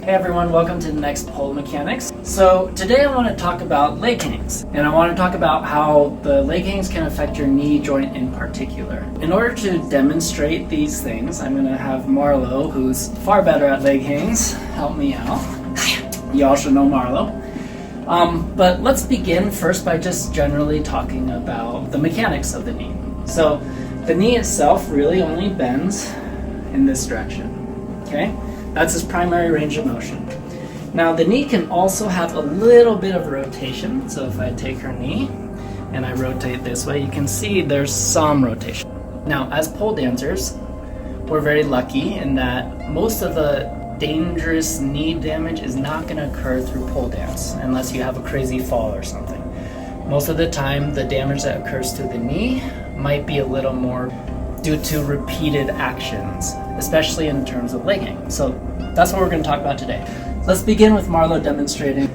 Hey everyone, welcome to the next pole mechanics. So today I want to talk about leg hangs, and I want to talk about how the leg hangs can affect your knee joint in particular. In order to demonstrate these things, I'm going to have Marlo, who's far better at leg hangs, help me out. You all should know Marlo. But let's begin first by just generally talking about the mechanics of the knee. So the knee itself really only bends in this direction, okay? That's its primary range of motion. Now the knee can also have a little bit of rotation. So if I take her knee and I rotate this way, you can see there's some rotation. Now as pole dancers, we're very lucky in that most of the dangerous knee damage is not going to occur through pole dance unless you have a crazy fall or something. Most of the time the damage that occurs to the knee might be a little more due to repeated actions, especially in terms of leg hang. So that's what we're going to talk about today. Let's begin with Marlo demonstrating.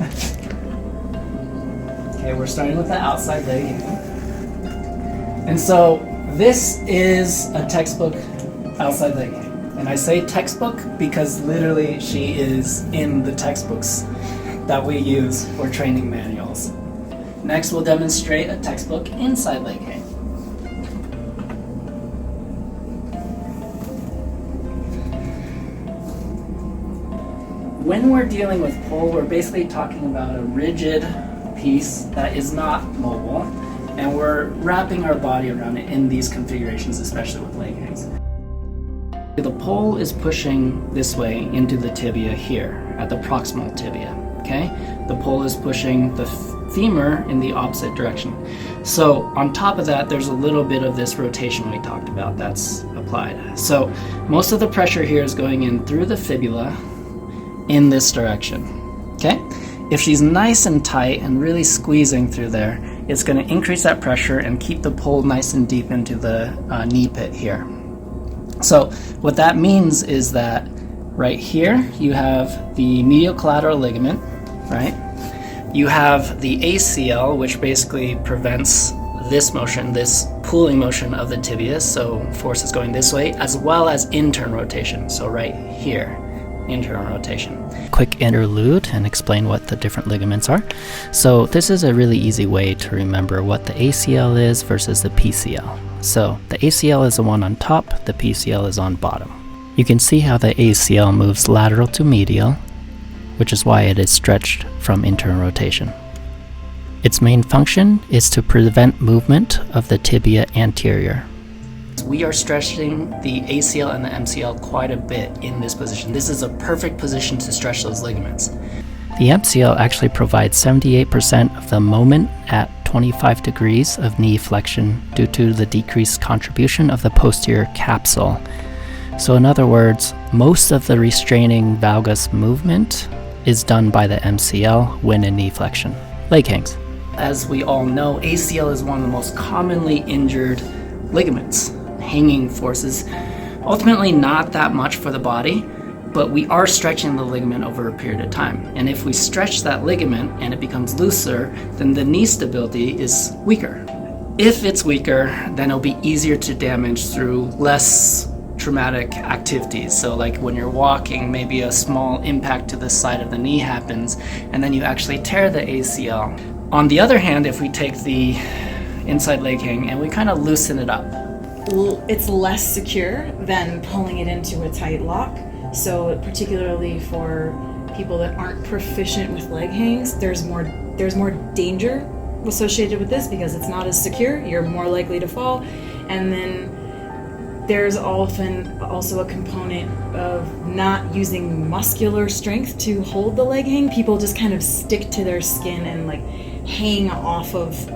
Okay, we're starting with the outside leg hang. And so this is a textbook outside leg hang. And I say textbook because literally she is in the textbooks that we use for training manuals. Next we'll demonstrate a textbook inside leg hang. When we're dealing with pole, we're basically talking about a rigid piece that is not mobile, and we're wrapping our body around it in these configurations, especially with leg hangs. The pole is pushing this way into the tibia here, at the proximal tibia, okay? The pole is pushing the femur in the opposite direction. So on top of that, there's a little bit of this rotation we talked about that's applied. So most of the pressure here is going in through the fibula in this direction, okay? If she's nice and tight and really squeezing through there, it's going to increase that pressure and keep the pole nice and deep into the knee pit here. So what that means is that right here you have the medial collateral ligament, right? You have the ACL, which basically prevents this motion, this pulling motion of the tibia, so force is going this way, as well as intern rotation, so right here. Internal rotation. Quick interlude and explain what the different ligaments are. So this is a really easy way to remember what the ACL is versus the PCL. So the ACL is the one on top, the PCL is on bottom. You can see how the ACL moves lateral to medial, which is why it is stretched from internal rotation. Its main function is to prevent movement of the tibia anterior. We are stretching the ACL and the MCL quite a bit in this position. This is a perfect position to stretch those ligaments. The MCL actually provides 78% of the moment at 25 degrees of knee flexion due to the decreased contribution of the posterior capsule. So in other words, most of the restraining valgus movement is done by the MCL when in knee flexion. Leg hangs. As we all know, ACL is one of the most commonly injured ligaments. Hanging forces, ultimately not that much for the body, but we are stretching the ligament over a period of time. And if we stretch that ligament and it becomes looser, then the knee stability is weaker. If it's weaker, then it'll be easier to damage through less traumatic activities. So like when you're walking, maybe a small impact to the side of the knee happens, and then you actually tear the ACL. On the other hand, if we take the inside leg hang and we kind of loosen it up, it's less secure than pulling it into a tight lock. So particularly for people that aren't proficient with leg hangs, there's more danger associated with this because it's not as secure. You're more likely to fall. And then there's often also a component of not using muscular strength to hold the leg hang. People just kind of stick to their skin and like hang off of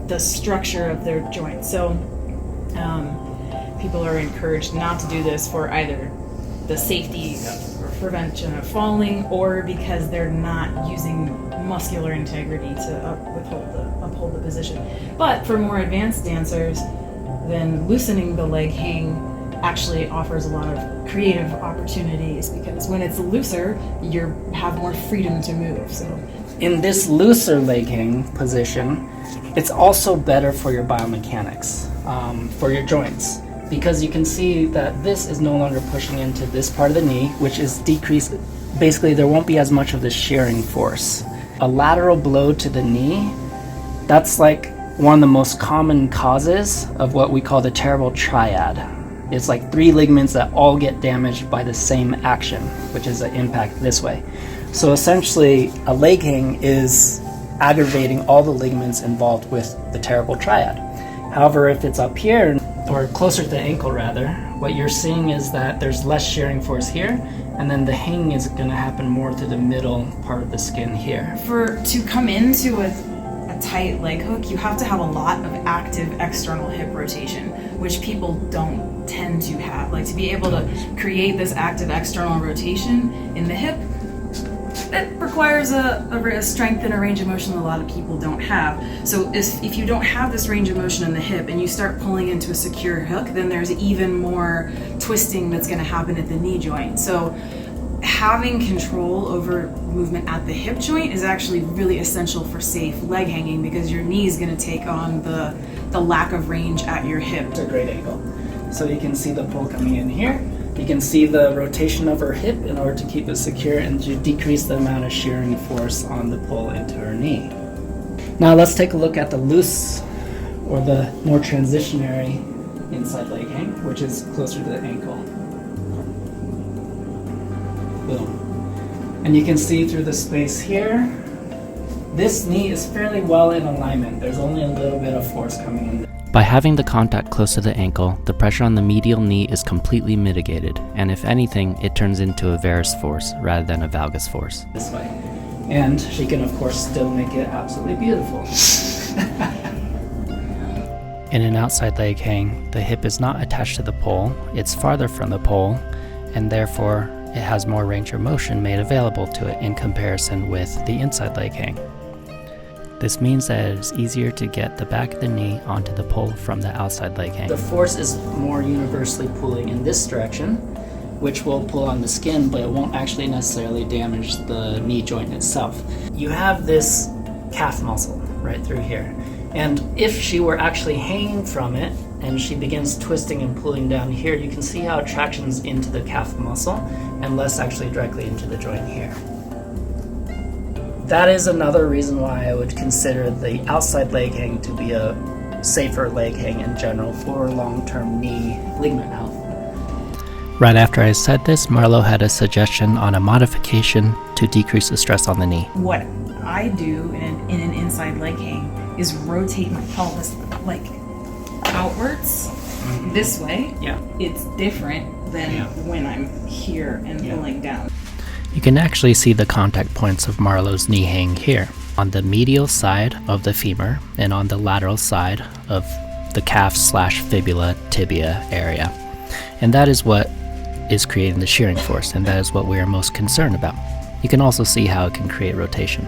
the structure of their joint. So people are encouraged not to do this for either the safety or prevention of falling or because they're not using muscular integrity to uphold the position. But for more advanced dancers, then loosening the leg hang actually offers a lot of creative opportunities because when it's looser, you have more freedom to move. So in this looser leg hang position, it's also better for your biomechanics, for your joints. because you can see that this is no longer pushing into this part of the knee, which is basically there won't be as much of the shearing force. A lateral blow to the knee, that's like one of the most common causes of what we call the terrible triad. It's like 3 ligaments that all get damaged by the same action, which is an impact this way. So essentially, a leg hang is aggravating all the ligaments involved with the terrible triad. However, if it's up here, or closer to the ankle rather, what you're seeing is that there's less shearing force here, and then the hang is going to happen more to the middle part of the skin here. To come into a tight leg hook, you have to have a lot of active external hip rotation, which people don't tend to have. Like, to be able to create this active external rotation in the hip, it requires a strength and a range of motion that a lot of people don't have. So if you don't have this range of motion in the hip and you start pulling into a secure hook, then there's even more twisting that's going to happen at the knee joint. So having control over movement at the hip joint is actually really essential for safe leg hanging, because your knee is going to take on the lack of range at your hip. It's a great angle. So you can see the pull coming in here. You can see the rotation of her hip in order to keep it secure and to decrease the amount of shearing force on the pull into her knee. Now let's take a look at the loose, or the more transitionary inside leg hang, which is closer to the ankle. Boom. And you can see through the space here, this knee is fairly well in alignment. There's only a little bit of force coming in. By having the contact close to the ankle, the pressure on the medial knee is completely mitigated, and if anything, it turns into a varus force rather than a valgus force. This way. And she can, of course, still make it absolutely beautiful. In an outside leg hang, the hip is not attached to the pole, it's farther from the pole, and therefore it has more range of motion made available to it in comparison with the inside leg hang. This means that it is easier to get the back of the knee onto the pole from the outside leg hang. The force is more universally pulling in this direction, which will pull on the skin, but it won't actually necessarily damage the knee joint itself. You have this calf muscle right through here, and if she were actually hanging from it and she begins twisting and pulling down here, you can see how it tractions into the calf muscle and less actually directly into the joint here. That is another reason why I would consider the outside leg hang to be a safer leg hang in general for long-term knee ligament health. Right after I said this, Marlo had a suggestion on a modification to decrease the stress on the knee. What I do in an inside leg hang is rotate my pelvis like outwards this way. Yeah. It's different than when I'm here and pulling down. You can actually see the contact points of Marlo's knee hang here, on the medial side of the femur and on the lateral side of the calf/fibula tibia area. And that is what is creating the shearing force, and that is what we are most concerned about. You can also see how it can create rotation.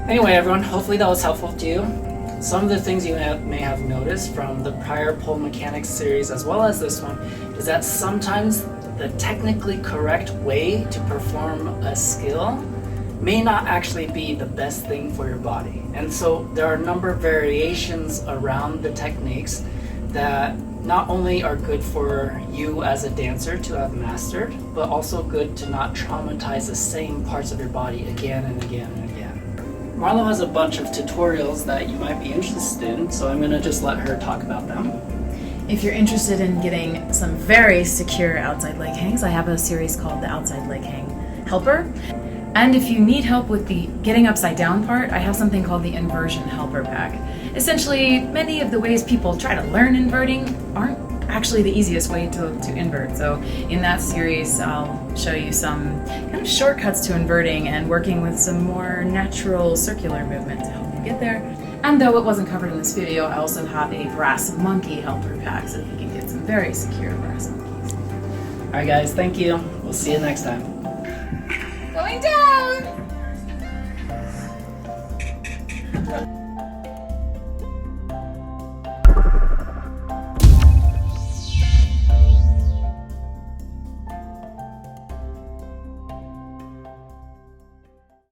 Anyway, everyone, hopefully that was helpful to you. Some of the things you may have noticed from the prior pole mechanics series as well as this one is that sometimes the technically correct way to perform a skill may not actually be the best thing for your body. And so there are a number of variations around the techniques that not only are good for you as a dancer to have mastered, but also good to not traumatize the same parts of your body again and again and again. Marlo has a bunch of tutorials that you might be interested in, so I'm gonna just let her talk about them. If you're interested in getting some very secure outside leg hangs, I have a series called the Outside Leg Hang Helper. And if you need help with the getting upside down part, I have something called the Inversion Helper pack. Essentially, many of the ways people try to learn inverting aren't actually the easiest way to invert. So in that series, I'll show you some kind of shortcuts to inverting and working with some more natural circular movement to help you get there. And though it wasn't covered in this video, I also have a brass monkey helper pack, so you can get some very secure brass monkeys. Alright guys, thank you. We'll see you next time. Going down!